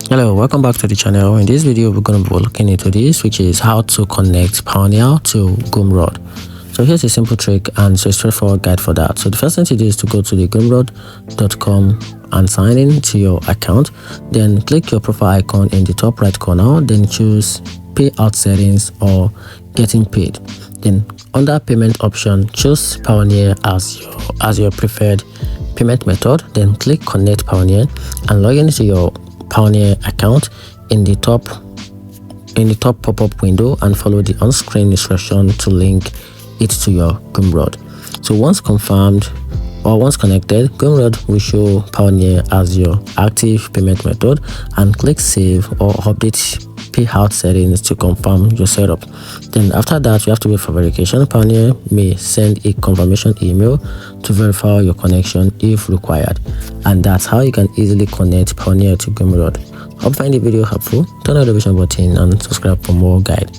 Hello, welcome back to the channel. In this video we're going to be looking into this, which is how to connect Payoneer to Gumroad. So here's a simple trick and it's a straightforward guide for that. So the first thing to do is to go to the gumroad.com and sign in to your account. Then click your profile icon in the top right corner, then choose payout settings or getting paid. Then under payment option, choose Payoneer as your preferred payment method. Then click connect Payoneer and log into your Payoneer account in the top pop-up window and follow the on-screen instruction to link it to your Gumroad. So once confirmed or once connected, Gumroad will show Payoneer as your active payment method, and click save or update payout settings to confirm your setup. Then after that, you have to wait for verification. Payoneer may send a confirmation email to verify your connection if required, and that's how you can easily connect Payoneer to Gumroad. Hope you find the video helpful. Turn on the notification button and subscribe for more guide.